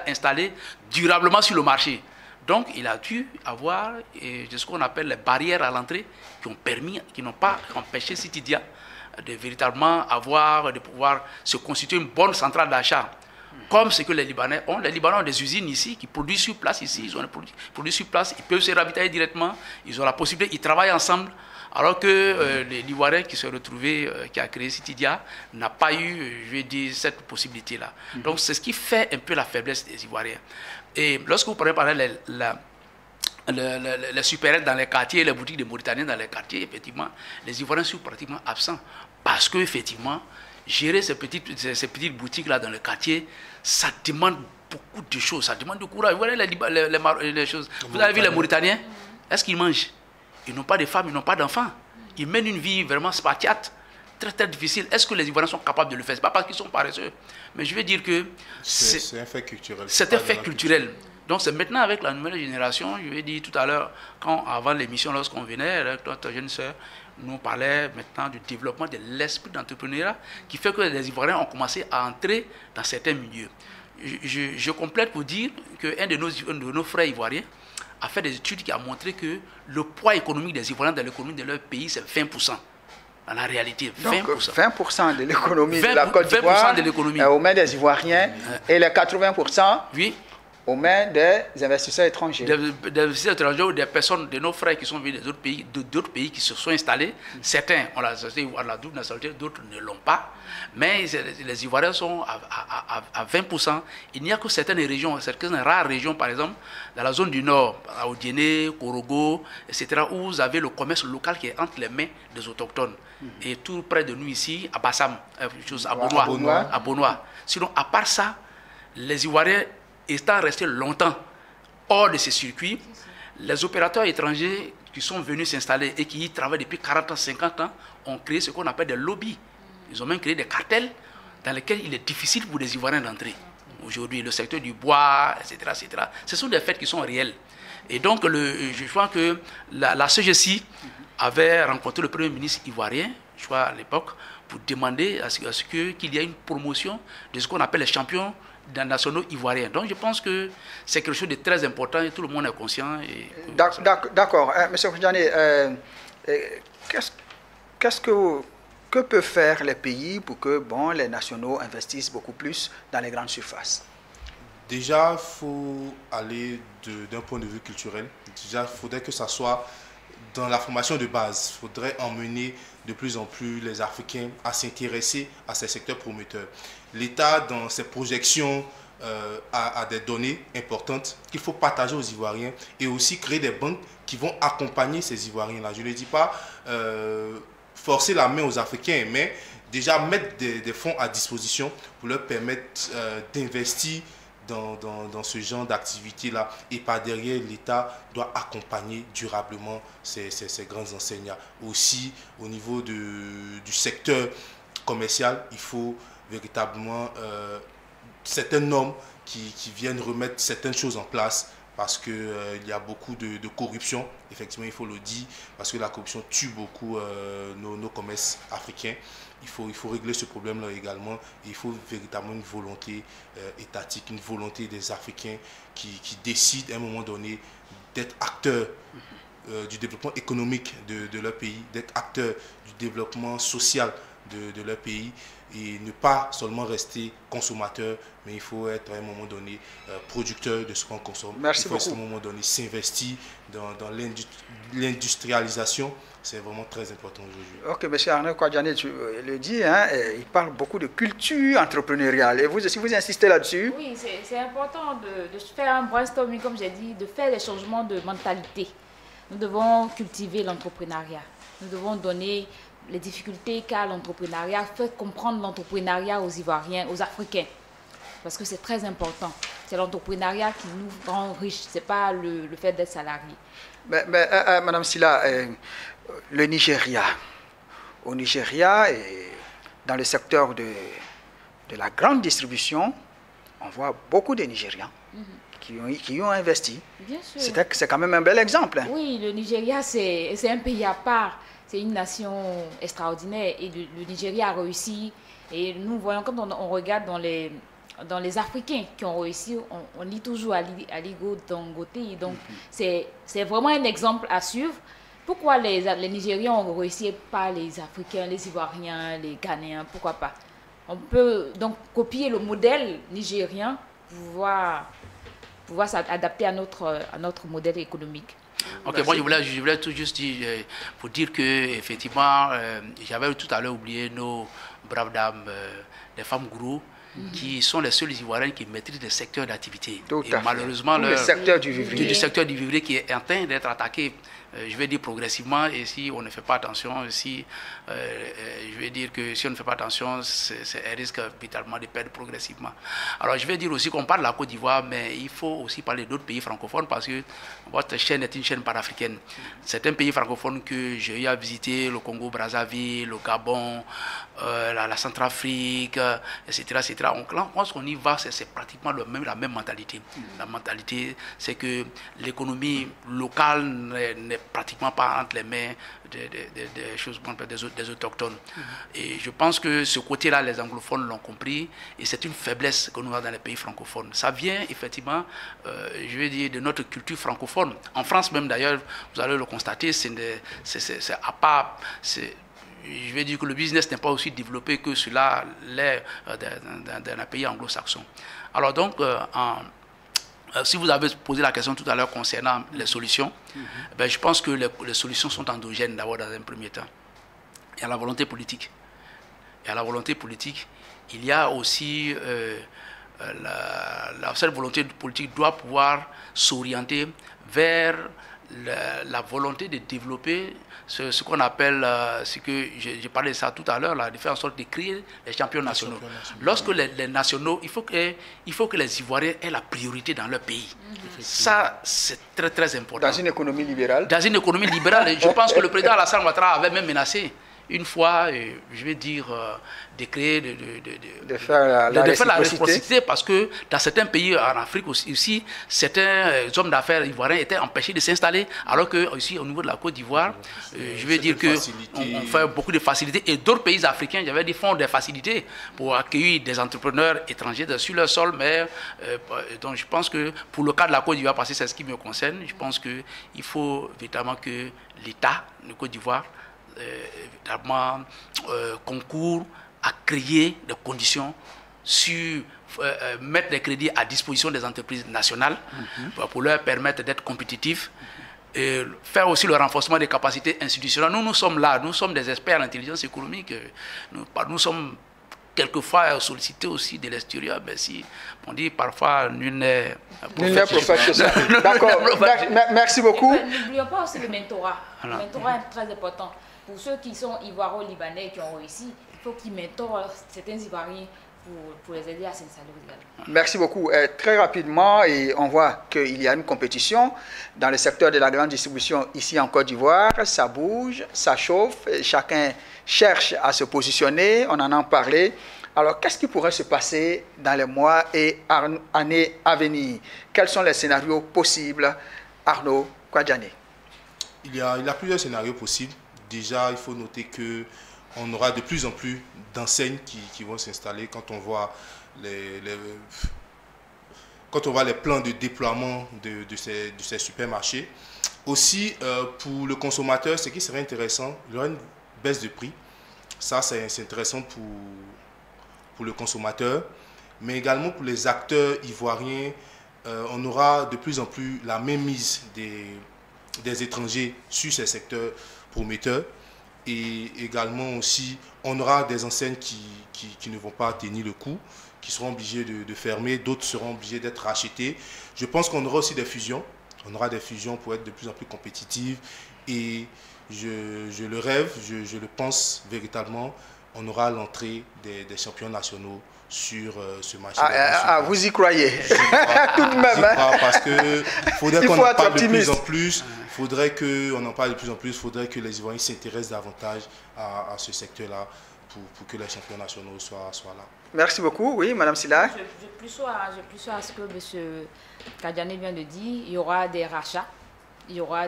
installés durablement sur le marché. Donc, il a dû avoir ce qu'on appelle les barrières à l'entrée qui n'ont pas empêché Citydia de véritablement de pouvoir se constituer une bonne centrale d'achat. Comme ce que les Libanais ont. Les Libanais ont des usines ici qui produisent sur place ici. Ils ont des produits sur place. Ils peuvent se ravitailler directement. Ils ont la possibilité. Ils travaillent ensemble. Alors que l'Ivoirien qui s'est retrouvé, qui a créé Citidia, n'a pas eu, je vais dire, cette possibilité-là. Donc c'est ce qui fait un peu la faiblesse des Ivoiriens. Et lorsque vous prenez par exemple les supérettes dans les quartiers, les boutiques des Mauritaniens dans les quartiers, effectivement, les Ivoiriens sont pratiquement absents. Parce que effectivement, gérer ces petites boutiques-là dans le quartier, ça demande beaucoup de choses, ça demande du courage. Vous voyez les choses. Vous avez vu les Mauritaniens? Est-ce qu'ils mangent? Ils n'ont pas de femmes, ils n'ont pas d'enfants. Ils mènent une vie vraiment spartiate, très très difficile. Est-ce que les Ivoiriens sont capables de le faire? Ce n'est pas parce qu'ils sont paresseux. Mais je veux dire que c'est un fait culturel. C'est un fait culturel. Donc c'est maintenant avec la nouvelle génération, je l'ai dit tout à l'heure, avant l'émission, lorsqu'on venait, avec notre jeune sœur, nous parlait maintenant du développement de l'esprit d'entrepreneuriat qui fait que les Ivoiriens ont commencé à entrer dans certains milieux. Je complète pour dire qu'un de nos frères ivoiriens a fait des études qui ont montré que le poids économique des Ivoiriens dans l'économie de leur pays, c'est 20%. Dans la réalité, 20%. Donc 20% de l'économie de la Côte d'Ivoire aux mains des Ivoiriens et les 80% oui, aux mains des investisseurs étrangers. Des investisseurs étrangers ou des personnes, de nos frères qui sont venus d'autres pays qui se sont installés. Certains ont la double nationalité, d'autres ne l'ont pas. Mais les Ivoiriens sont à 20%. Il n'y a que certaines régions, certaines rares régions, par exemple, dans la zone du Nord, à Odiéné, Korogo, etc., où vous avez le commerce local qui est entre les mains des autochtones. Et tout près de nous ici, à Bassam, à Bonois. Sinon, à part ça, les Ivoiriens étant restés longtemps hors de ces circuits, les opérateurs étrangers qui sont venus s'installer et qui y travaillent depuis 40 ans, 50 ans, ont créé ce qu'on appelle des lobbies. Ils ont même créé des cartels dans lesquels il est difficile pour les Ivoiriens d'entrer. Aujourd'hui, le secteur du bois, etc., etc., ce sont des faits qui sont réels. Et donc, je crois que la CGC avait rencontré le Premier ministre ivoirien, je crois à l'époque, pour demander qu'il y ait une promotion de ce qu'on appelle les champions nationaux ivoiriens. Donc je pense que c'est quelque chose de très important et tout le monde est conscient. D'accord. Monsieur Koudjani, que peuvent faire les pays pour que les nationaux investissent beaucoup plus dans les grandes surfaces? Déjà, il faut aller d'un point de vue culturel. Déjà, il faudrait que ça soit dans la formation de base. Il faudrait emmener de plus en plus les Africains à s'intéresser à ces secteurs promoteurs. L'État, dans ses projections, a des données importantes qu'il faut partager aux Ivoiriens et aussi créer des banques qui vont accompagner ces Ivoiriens-là. Je ne dis pas forcer la main aux Africains, mais déjà mettre des fonds à disposition pour leur permettre d'investir dans ce genre d'activité-là. Et par derrière, l'État doit accompagner durablement ces grands enseignants. Aussi, au niveau du secteur commercial, il faut véritablement certaines normes qui viennent remettre certaines choses en place parce qu'il y a beaucoup de corruption, effectivement il faut le dire, parce que la corruption tue beaucoup nos commerces africains. Il faut régler ce problème-là également. Et il faut véritablement une volonté étatique, une volonté des Africains qui décident à un moment donné d'être acteurs du développement économique de leur pays, d'être acteurs du développement social de leur pays et ne pas seulement rester consommateur, mais il faut être à un moment donné producteur de ce qu'on consomme. Merci beaucoup. Il faut à un moment donné s'investir dans l'industrialisation. C'est vraiment très important aujourd'hui. Ok, M. Arnaud Koudjani, tu le dis, il parle beaucoup de culture entrepreneuriale. Et vous aussi, vous insistez là-dessus? Oui, c'est important de faire un brainstorming, comme j'ai dit, de faire des changements de mentalité. Nous devons cultiver l'entrepreneuriat. Nous devons donner les difficultés qu'a l'entrepreneuriat, faire comprendre l'entrepreneuriat aux Ivoiriens, aux Africains. Parce que c'est très important. C'est l'entrepreneuriat qui nous rend riches, ce n'est pas le fait d'être salarié. Madame Silla, le Nigeria. Au Nigeria, et dans le secteur de la grande distribution, on voit beaucoup de Nigérians qui y ont investi. Bien sûr. C'est quand même un bel exemple. Oui, le Nigeria, c'est un pays à part. C'est une nation extraordinaire. Et le Nigeria a réussi. Et nous voyons, quand on regarde dans les Africains qui ont réussi, on lit toujours Aliko Dangote. Donc, c'est vraiment un exemple à suivre. Pourquoi les Nigériens ont réussi, pas les Africains, les Ivoiriens, les Ghanéens, pourquoi pas? On peut donc copier le modèle nigérien pour pouvoir s'adapter à notre modèle économique. Ok, moi je voulais tout juste dire, pour dire que effectivement, j'avais tout à l'heure oublié nos braves dames, les femmes gourous, qui sont les seuls Ivoiriens qui maîtrisent des secteurs d'activité. Tout Et à fait. malheureusement, le secteur du vivrier. du secteur du vivrier qui est en train d'être attaqué, je vais dire progressivement, et si on ne fait pas attention, je vais dire que si on ne fait pas attention, elle risque vitalement de perdre progressivement. Alors je vais dire aussi qu'on parle de la Côte d'Ivoire, mais il faut aussi parler d'autres pays francophones parce que votre chaîne est une chaîne panafricaine. Certains pays francophones que j'ai eu à visiter, le Congo-Brazzaville, le Gabon, la Centrafrique, etc. etc. Donc, lorsqu'on y va, c'est pratiquement la même mentalité. La mentalité, c'est que l'économie locale n'est pratiquement pas entre les mains des autochtones. Et je pense que ce côté-là, les anglophones l'ont compris, et c'est une faiblesse que nous avons dans les pays francophones. Ça vient effectivement, je vais dire, de notre culture francophone. En France même d'ailleurs, vous allez le constater, à part... Je vais dire que le business n'est pas aussi développé que cela l'est dans un pays anglo-saxon. Alors donc, si vous avez posé la question tout à l'heure concernant les solutions, ben, je pense que les solutions sont endogènes d'abord dans un premier temps. Il y a la volonté politique. Et à la volonté politique, il y a aussi cette volonté politique doit pouvoir s'orienter vers la volonté de développer ce qu'on appelle, ce que j'ai parlé de ça tout à l'heure, de faire en sorte de créer les champions nationaux. Lorsque les nationaux, il faut que les Ivoiriens aient la priorité dans leur pays. Ça, c'est très très important. Dans une économie libérale. Dans une économie libérale, je pense que le président Alassane Ouattara avait même menacé une fois, je vais dire, de créer, de faire la réciprocité, parce que dans certains pays en Afrique aussi, certains hommes d'affaires ivoiriens étaient empêchés de s'installer, alors que ici au niveau de la Côte d'Ivoire, je vais dire que on fait beaucoup de facilités, et d'autres pays africains, j'avais dit, font des facilités pour accueillir des entrepreneurs étrangers sur leur sol, mais donc je pense que pour le cas de la Côte d'Ivoire, parce que c'est ce qui me concerne, je pense qu'il faut véritablement que l'État de Côte d'Ivoire évidemment concourt à créer des conditions mettre des crédits à disposition des entreprises nationales pour leur permettre d'être compétitifs et faire aussi le renforcement des capacités institutionnelles. Nous sommes là, nous sommes des experts en intelligence économique, nous sommes quelquefois sollicités aussi de l'extérieur, mais si on dit parfois nul n'est professionnel. D'accord, merci beaucoup. N'oublions pas aussi le mentorat. Le mentorat est très important. Pour ceux qui sont ivoiro-libanais qui ont réussi, il faut qu'ils mentorent certains Ivoiriens pour les aider à s'installer également. Merci beaucoup. Très rapidement, et on voit qu'il y a une compétition dans le secteur de la grande distribution ici en Côte d'Ivoire. Ça bouge, ça chauffe, et chacun cherche à se positionner, on en a parlé. Alors, qu'est-ce qui pourrait se passer dans les mois et années à venir? Quels sont les scénarios possibles, Arnaud Kwadjane? Il y a plusieurs scénarios possibles. Déjà, il faut noter qu'on aura de plus en plus d'enseignes qui vont s'installer quand on voit les plans de déploiement de ces supermarchés. Aussi, pour le consommateur, ce qui serait intéressant, il y aura une baisse de prix. Ça, c'est intéressant pour le consommateur, mais également pour les acteurs ivoiriens. On aura de plus en plus la mainmise des étrangers sur ces secteurs prometteurs, et également aussi on aura des enseignes qui ne vont pas tenir le coup, qui seront obligées de fermer, d'autres seront obligées d'être rachetées. Je pense qu'on aura aussi des fusions, on aura des fusions pour être de plus en plus compétitives, et je le rêve, je le pense véritablement, on aura l'entrée des champions nationaux sur ce marché. Vous y croyez? Tout de même. Parce qu'il faudrait qu'on en parle de plus en plus. Il faudrait qu'on en parle de plus en plus. Il faudrait que les Ivoiriens s'intéressent davantage à ce secteur-là pour que les champions nationaux soient là. Merci beaucoup. Oui, Madame Silla. Je plus sois à ce que M. Kwadjane vient de dire. Il y aura des rachats. Il y aura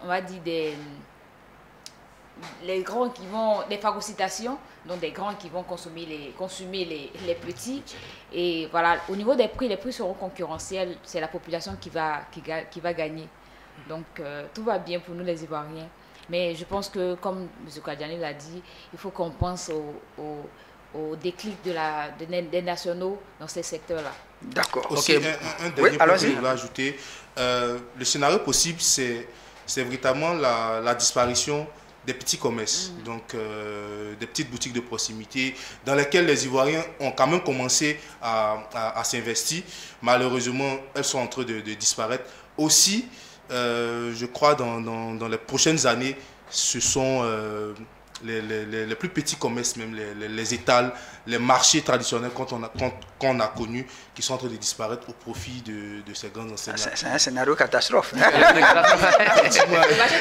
on va dire les grands qui vont, des phagocytations, donc des grands qui vont consommer les petits. Et voilà, au niveau des prix, les prix seront concurrentiels, c'est la population qui va gagner. Donc, tout va bien pour nous les Ivoiriens. Mais je pense que, comme M. Kwadjani l'a dit, il faut qu'on pense au déclic des nationaux dans ces secteurs-là. D'accord. Aussi, Okay. un dernier point que je voulais ajouter. Le scénario possible, c'est véritablement la disparition des petits commerces, donc des petites boutiques de proximité dans lesquelles les Ivoiriens ont quand même commencé à s'investir. Malheureusement, elles sont en train de disparaître. Aussi, je crois dans les prochaines années, ce sont les plus petits commerces, même les étals, les marchés traditionnels qu'on a connus, qui sont en train de disparaître au profit de ces grandes enseignes. C'est un scénario catastrophe. Le marché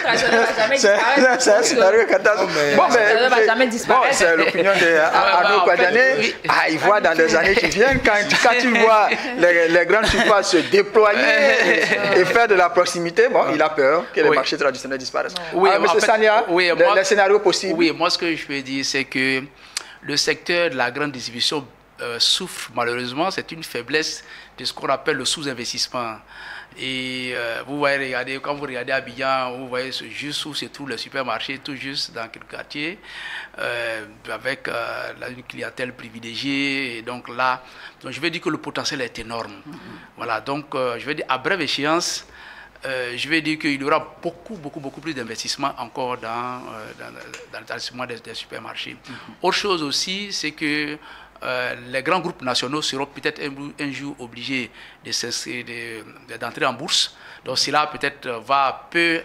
traditionnel ne va jamais disparaître. C'est un scénario catastrophe. Ne va jamais disparaître. C'est l'opinion d'Arnaud Kwadjani. Il voit dans les années qui viennent, quand il voit les grandes surfaces se déployer et faire de la proximité, il a peur que les marchés traditionnels disparaissent. Oui, M. Sania, les scénarios possibles. Oui, moi ce que je peux dire, c'est que le secteur de la grande distribution souffre malheureusement, c'est une faiblesse de ce qu'on appelle le sous-investissement. Et vous voyez, quand vous regardez Abidjan, vous voyez juste où se trouve le supermarché, tout juste dans quel quartier, avec une clientèle privilégiée. Et donc là, je vais dire que le potentiel est énorme. Voilà, donc je vais dire à brève échéance, je vais dire qu'il y aura beaucoup plus d'investissement encore dans l'établissement des supermarchés. Autre chose aussi, c'est que les grands groupes nationaux seront peut-être un jour obligés d'entrer en bourse. Donc cela peut-être peut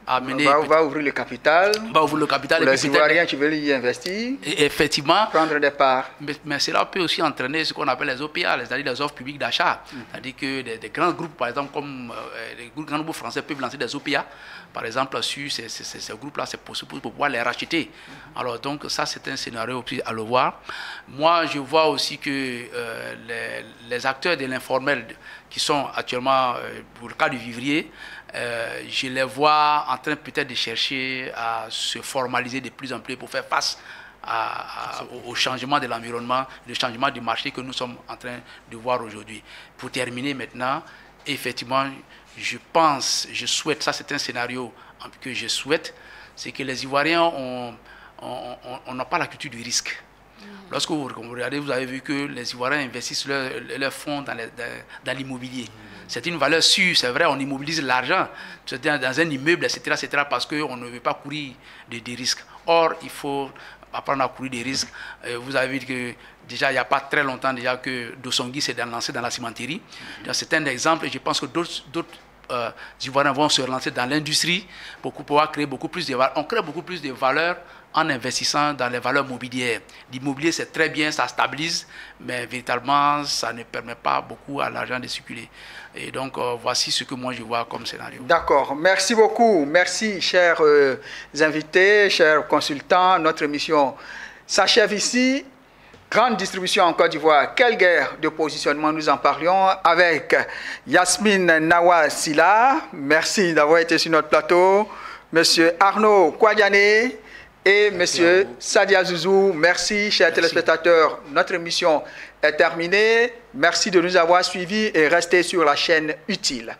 amener... Va ouvrir le capital. Va ouvrir le capital. Pour les Ivoiriens qui veulent y investir. Et effectivement. Prendre des parts. Mais cela peut aussi entraîner ce qu'on appelle les OPA, c'est-à-dire les offres publiques d'achat. C'est-à-dire que des grands groupes, par exemple, comme les grands groupes français peuvent lancer des OPA. Par exemple, sur ces groupes-là, c'est possible pour pouvoir les racheter. Alors, donc, ça, c'est un scénario aussi à le voir. Moi, je vois aussi que les acteurs de l'informel qui sont actuellement, pour le cas du vivrier, je les vois en train peut-être de chercher à se formaliser de plus en plus pour faire face au changement de l'environnement, le changement du marché que nous sommes en train de voir aujourd'hui. Pour terminer maintenant, effectivement, je pense, je souhaite, ça c'est un scénario que je souhaite, c'est que les Ivoiriens n'ont pas la culture du risque. Lorsque vous regardez, vous avez vu que les Ivoiriens investissent leurs fonds dans l'immobilier. C'est une valeur sûre, c'est vrai, on immobilise l'argent dans un immeuble, etc., parce qu'on ne veut pas courir des risques. Or, il faut apprendre à courir des risques. Vous avez vu que déjà, il n'y a pas très longtemps déjà que Dosongui s'est lancé dans la cimenterie. C'est un exemple et je pense que d'autres Ivoiriens vont se relancer dans l'industrie pour pouvoir créer beaucoup plus de valeur. On crée beaucoup plus de valeur en investissant dans les valeurs mobilières. L'immobilier, c'est très bien, ça stabilise, mais véritablement, ça ne permet pas beaucoup à l'argent de circuler. Et donc, voici ce que moi, je vois comme scénario. D'accord. Merci beaucoup. Merci, chers invités, chers consultants. Notre émission s'achève ici. Grande distribution en Côte d'Ivoire. Quelle guerre de positionnement, nous en parlions avec Yasmine Nawa Silla. Merci d'avoir été sur notre plateau. Monsieur Arnaud Kwadjani et Monsieur Sadia Zouzou. Merci, chers téléspectateurs. Notre émission est terminée. Merci de nous avoir suivis et restez sur la chaîne Utile.